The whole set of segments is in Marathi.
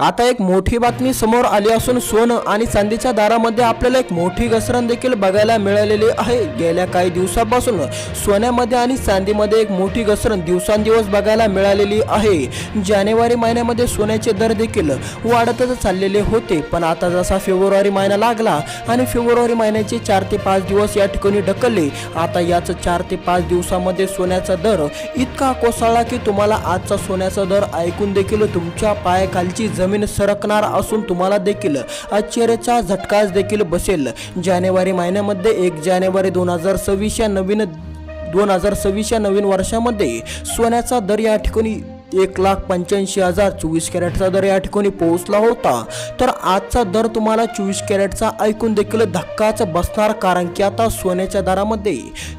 आता एक मोठी बातमी समोर आली असून सोनं आणि चांदीच्या दरामध्ये आपल्याला एक मोठी घसरण देखील बघायला मिळालेली आहे। गेल्या काही दिवसापासून सोन्यामध्ये आणि चांदीमध्ये एक मोठी घसरण दिवसांदिवस बघायला मिळालेली आहे। जानेवारी महिन्यामध्ये सोन्याचे दर देखील वाढतच चाललेले होते, पण आता जसा फेब्रुवारी महिना लागला आणि फेब्रुवारी महिन्याचे 4 ते 5 दिवस या ठिकाणी ढकलले, आता याच 4 ते 5 दिवसामध्ये सोन्याचा दर इतका कोसळला की तुम्हाला आजचा सोन्याचा दर ऐकून देखील तुमच्या पायाखालची जमीन सरकणार असून तुम्हाला देखील आश्चर्याचा झटकाच देखील बसेल। जानेवारी महिन्यामध्ये 1 जानेवारी 2026 या नवीन वर्षामध्ये सोन्याचा दर या ठिकाणी 1,85,000 24 कॅरेटचा दर या ठिकाणी पोहोचला होता, तर आजचा दर तुम्हाला 24 कॅरेटचा ऐकून देखील धक्काच बसणार, कारण की आता सोन्याच्या दरामध्ये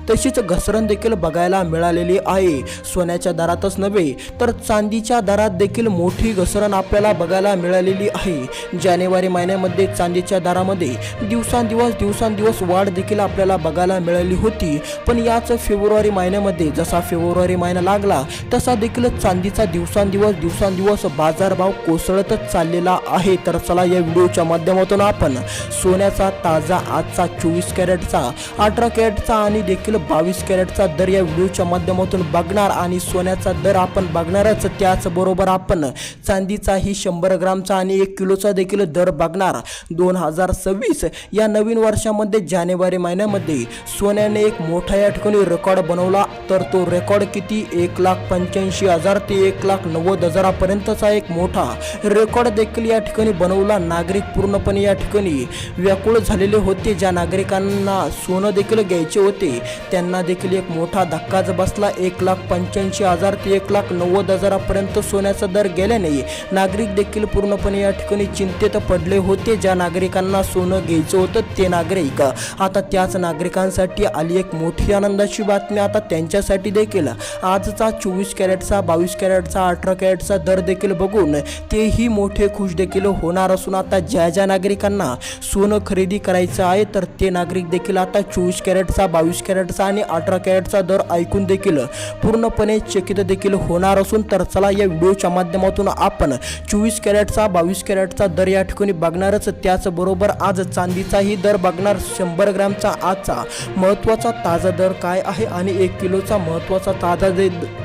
तशीच घसरण देखील बघायला मिळालेली आहे। सोन्याच्या दरातच नव्हे तर चांदीच्या दरात देखील मोठी घसरण आपल्याला बघायला मिळालेली आहे। जानेवारी महिन्यामध्ये चांदीच्या दरामध्ये दिवसांदिवस वाढ देखील आपल्याला बघायला मिळाली होती, पण याच फेब्रुवारी महिन्यामध्ये जसा फेब्रुवारी महिना लागला तसा देखील चांदीचा दिवसांदिवस बाजारभाव कोसळतच चाललेला आहे। तर चला या व्हिडिओच्या माध्यमातून आपण सोन्याचा ताजा आजचा 24 कॅरेटचा 18 कॅरेटचा आणि देखील 22 कॅरेटचा दर या व्हिडिओच्या माध्यमातून बघणार आणि सोन्याचा दर आपण बघणारच, त्याचबरोबर आपण चांदीचाही 100 ग्रामचा आणि 1 किलोचा देखील दर बघणार। 2026 या नवीन वर्षामध्ये जानेवारी महिन्यामध्ये सोन्याने एक मोठा या ठिकाणी रेकॉर्ड बनवला, तर तो रेकॉर्ड किती 1,85,000 ते 1,90,000 पर्यंतचा एक मोठा रेकॉर्ड देखील या ठिकाणी बनवला। नागरिक पूर्णपणे या ठिकाणी व्याकुळ झालेले होते। ज्या नागरिकांना सोनं देखील घ्यायचे होते त्यांना देखील एक मोठा धक्काच बसला। 1,85,000 ते 1,90,000 पर्यंत सोन्याचा दर गेल्याने नागरिक देखील पूर्णपणे या ठिकाणी चिंतेत पडले होते। ज्या नागरिकांना सोनं घ्यायचं होतं ते नागरिक, आता त्याच नागरिकांसाठी आली एक मोठी आनंदाची बातमी। आता त्यांच्यासाठी देखील आजचा 24 कॅरेटचा 22 कॅरेटचा 18 कॅरेटचा दर देखील बघून तेही मोठे खुश देखील होणार असून आता ज्या नागरिकांना सोनं खरेदी करायचं आहे तर ते नागरिक देखील आता 24 कॅरेटचा 22 कॅरेटचा आणि 18 कॅरेटचा दर ऐकून देखील पूर्णपणे चकित देखील होणार असून, तर चला या व्हिडिओच्या माध्यमातून आपण 24 कॅरेटचा 22 कॅरेटचा दर या ठिकाणी बघणारच, त्याचबरोबर आज चांदीचाही दर बघणार। 100 ग्रामचा आजचा महत्त्वाचा ताजा दर काय आहे आणि 1 किलोचा महत्त्वाचा ताजा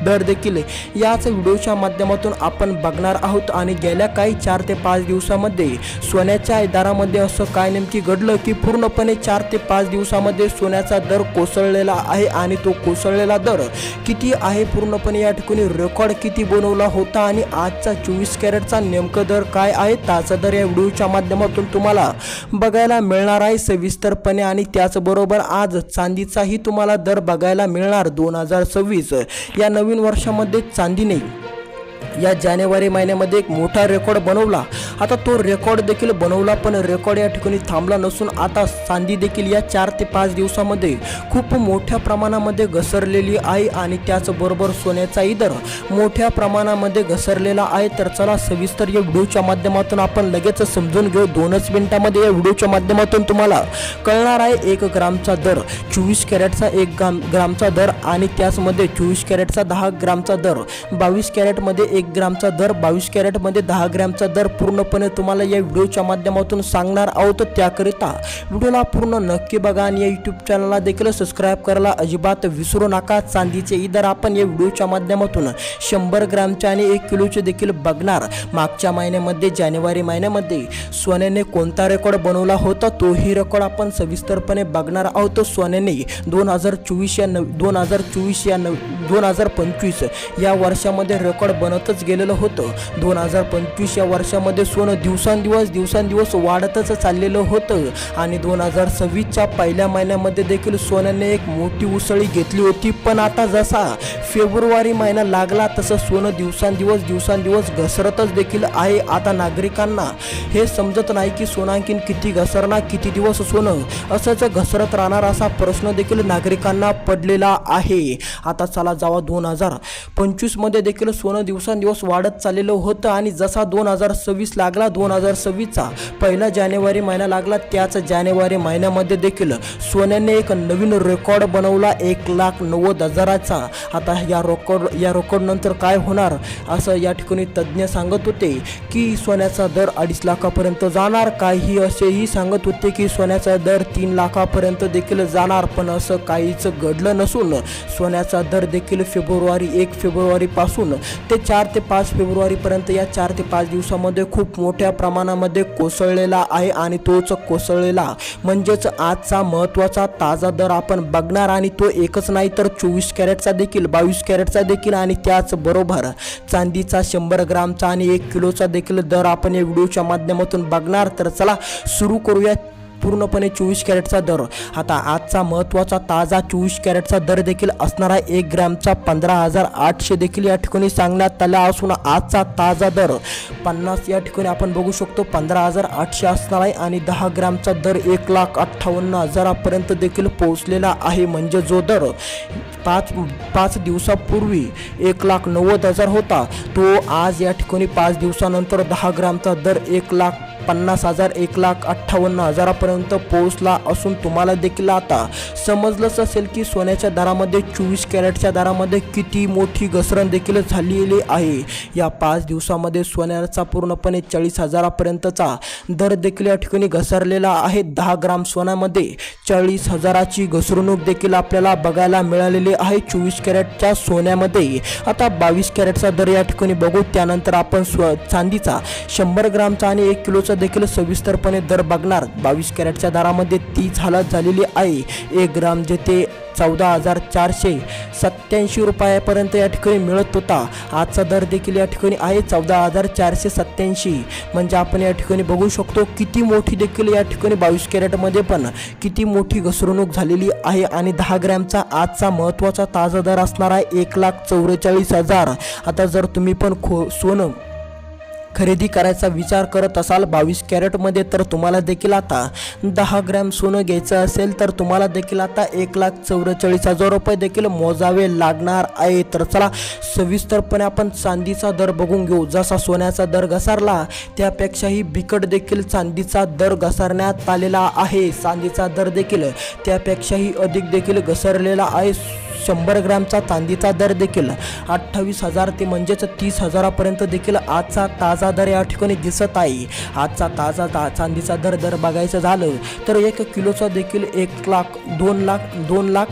दर देखील याच व्हिडिओच्या माध्यमातून आपण बघणार आहोत। आणि गेल्या काही 4 ते 5 दिवसामध्ये सोन्याच्या दरामध्ये असं काय नेमकी घडलं की पूर्णपणे 4 ते 5 दिवसामध्ये सोन्याचा दर कोसळलेला आहे आणि तो कोसळलेला दर किती आहे, पूर्णपणे या ठिकाणी रेकॉर्ड किती बनवला होता आणि आजचा 24 कॅरेटचा नेमका दर काय आहे, ताजा दर या व्हिडिओच्या माध्यमातून तुम्हाला बघायला मिळणार आहे सविस्तरपणे। आणि त्याचबरोबर आज चांदीचाही तुम्हाला दर बघायला मिळणार। 2026 या नवीन वर्षामध्ये चांदीने या जानेवारी महिन्यामध्ये एक मोठा रेकॉर्ड बनवला। आता तो रेकॉर्ड देखील बनवला, पण रेकॉर्ड या ठिकाणी थांबला नसून आता चांदी देखील या 4 ते 5 दिवसामध्ये खूप मोठ्या प्रमाणामध्ये घसरलेली आहे आणि त्याचबरोबर सोन्याचाही दर मोठ्या प्रमाणामध्ये घसरलेला आहे। तर चला सविस्तर या व्हिडिओच्या माध्यमातून आपण लगेच समजून घेऊ। 2च मिनिटांमध्ये या व्हिडिओच्या माध्यमातून तुम्हाला कळणार आहे 1 ग्रामचा दर, 24 कॅरेटचा 1 ग्रामचा दर आणि त्याचमध्ये 24 कॅरेटचा 10 ग्रामचा दर, 22 कॅरेटमध्ये 1 ग्रामचा दर, 22 कॅरेटमध्ये 10 ग्रामचा दर पूर्णपणे तुम्हाला या व्हिडिओच्या माध्यमातून सांगणार आहोत। त्याकरिता व्हिडिओला पूर्ण नक्की बघा आणि या यूट्यूब चॅनलला देखील सबस्क्राईब करायला अजिबात विसरू नका। चांदीचे दर आपण या व्हिडिओच्या माध्यमातून 100 ग्रामचे आणि 1 किलोचे देखील बघणार। मागच्या महिन्यामध्ये जानेवारी महिन्यामध्ये सोन्याने कोणता रेकॉर्ड बनवला होता तोही रेकॉर्ड आपण सविस्तरपणे बघणार आहोत। सोन्याने 2025 या वर्षामध्ये रेकॉर्ड बनतच गेलेलं होतं। 2025 या वर्षामध्ये सोनं दिवसांदिवस वाढतच चाललेलं होतं आणि 2026च्या पहिल्या महिन्यामध्ये देखील सोन्याने एक मोठी उसळी घेतली होती, पण आता जसा फेब्रुवारी महिना लागला तसं सोनं दिवसांदिवस घसरतच देखील आहे। आता नागरिकांना हे समजत नाही की सोनं आणखीन किती घसरणार, किती दिवस सोनं असंच घसरत राहणार, असा प्रश्न देखील नागरिकांना पडलेला आहे। आता चला जावा 2025 मध्ये देखील सोनं दिवसांदिवस वाढत चाललेलं होतं आणि जसा 2026 लागला 2026चा पहिला जानेवारी महिना लागला, त्याच जानेवारी महिन्यामध्ये देखील सोन्याने एक नवीन रेकॉर्ड बनवला 1,90,000चा। आता या रेकॉर्ड नंतर काय होणार असं या ठिकाणी तज्ज्ञ सांगत होते की सोन्याचा दर 2.5 लाखापर्यंत जाणार, काही असेही सांगत होते की सोन्याचा दर 3 लाखापर्यंत देखील जाणार, पण असं काहीच घडलं नसून सोन्याचा दर देखील 1 फेब्रुवारी पासून ते 4 ते 5 फेब्रुवारीपर्यंत या 4 ते 5 दिवसामध्ये खूप मोठ्या प्रमाणामध्ये कोसळलेला आहे आणि तोच कोसळलेला म्हणजेच आजचा महत्त्वाचा ताजा दर आपण बघणार आणि तो एकच नाही तर 24 कॅरेटचा देखील, 22 कॅरेटचा देखील आणि त्याचबरोबर चांदीचा 100 ग्रामचा आणि 1 किलोचा देखील दर आपण या व्हिडिओच्या माध्यमातून बघणार। तर चला सुरू करूया पूर्णपणे 24 कॅरेटचा दर। आता आजचा महत्त्वाचा ताजा 24 कॅरेटचा दर देखील असणार आहे 1 ग्रॅमचा 15,800 देखील या ठिकाणी सांगण्यात आला असून आजचा ताजा दर 50 या ठिकाणी आपण बघू शकतो 15,800 असणार आहे आणि 10 ग्रॅमचा दर 1,58,000पर्यंत देखील पोहोचलेला आहे। म्हणजे जो दर 5 दिवसापूर्वी 1,90,000 होता तो आज या ठिकाणी 5 दिवसानंतर 10 ग्रॅमचा दर 1,50,000 1,58,000पर्यंत पोहोचला असून तुम्हाला देखील आता समजलंच असेल की सोन्याच्या दरामध्ये 24 कॅरेटच्या दरामध्ये किती मोठी घसरण देखील झालेली आहे। या 5 दिवसामध्ये सोन्याचा पूर्णपणे 40,000पर्यंतचा दर देखील या ठिकाणी घसरलेला आहे। 10 ग्राम सोन्यामध्ये 40,000ची घसरणूक देखील आपल्याला बघायला मिळालेली आहे 24 कॅरेटच्या सोन्यामध्ये। आता 22 कॅरेटचा दर या ठिकाणी बघू, त्यानंतर आपण चांदीचा 100 ग्रामचा आणि 1 किलोचा देखील सविस्तरपणे दर बघणार। 22 कॅरेटच्या दरामध्ये तीच हालत झालेली आहे। 1 ग्राम जेथे 14,487 रुपयापर्यंत या ठिकाणी मिळत होता, आजचा दर देखील या ठिकाणी आहे 14,487। म्हणजे आपण या ठिकाणी बघू शकतो किती मोठी देखील या ठिकाणी 22 कॅरेटमध्ये पण किती मोठी घसरणूक झालेली आहे। आणि 10 ग्रॅमचा आजचा महत्त्वाचा ताजा दर असणार आहे 1,44,000। आता जर तुम्ही पण सोनं खरेदी करायचा विचार करत असाल 22 कॅरेटमध्ये तर तुम्हाला देखील आता 10 ग्रॅम सोनं घ्यायचं असेल तर तुम्हाला देखील आता 1,44,000 रुपये देखील मोजावे लागणार आहे। तर चला सविस्तरपणे आपण चांदीचा दर बघून घेऊ। जसा सोन्याचा दर घसरला त्यापेक्षाही बिकट देखील चांदीचा दर घसरण्यात आलेला आहे। चांदीचा दर देखील त्यापेक्षाही अधिक देखील घसरलेला आहे। 100 ग्रॅमचा चांदीचा दर देखील 28,000 ते म्हणजेच 30,000पर्यंत देखील आजचा ताजा दर या ठिकाणी दिसत आहे। आजचा ताजा चांदीचा दर बघायचं झालं तर 1 किलोचा देखील 1 लाख 2 लाख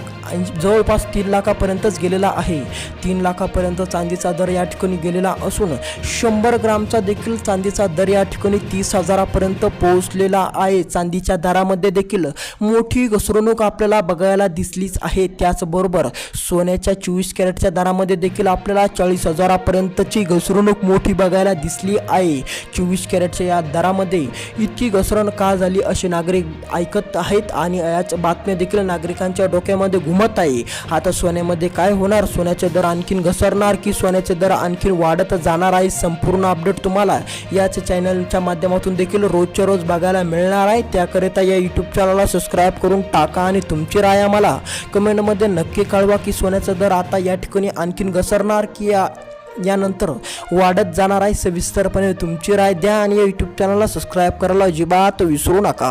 जवळपास 3 लाखापर्यंतच गेलेला आहे। 3 लाखापर्यंत चांदीचा दर या ठिकाणी गेलेला असून 100 ग्रामचा देखील चांदीचा दर या ठिकाणी 30,000पर्यंत पोहोचलेला आहे। चांदीच्या दरामध्ये देखील मोठी घसरणूक आपल्याला बघायला दिसलीच आहे। त्याचबरोबर सोन्याच्या 24 कॅरेटच्या दरामध्ये देखील आपल्याला 40,000पर्यंतची घसरणूक मोठी बघायला दिसली आहे। 24 कॅरेटच्या या दरामध्ये इतकी घसरण का झाली असे नागरिक ऐकत आहेत आणि याच बातम्या देखील नागरिकांच्या डोक्यामध्ये घुमत आहे। आता सोन्यामध्ये काय होणार, सोन्याचे दर आणखीन घसरणार की सोन्याचे दर आणखीन वाढत जाणार आहे, संपूर्ण अपडेट तुम्हाला याच चॅनलच्या माध्यमातून देखील रोजच्या रोज बघायला मिळणार आहे। त्याकरिता या यूट्यूब चॅनलला सबस्क्राईब करून टाका आणि तुमची राय आम्हाला कमेंटमध्ये नक्की कळवा की सोन्याचा दर आता या ठिकाणी आणखीन घसरणार की यानंतर वाढत जाणार आहे। सविस्तरपणे तुमची राय द्या आणि या यूट्यूब चॅनलला सबस्क्राईब करायला अजिबात विसरू नका।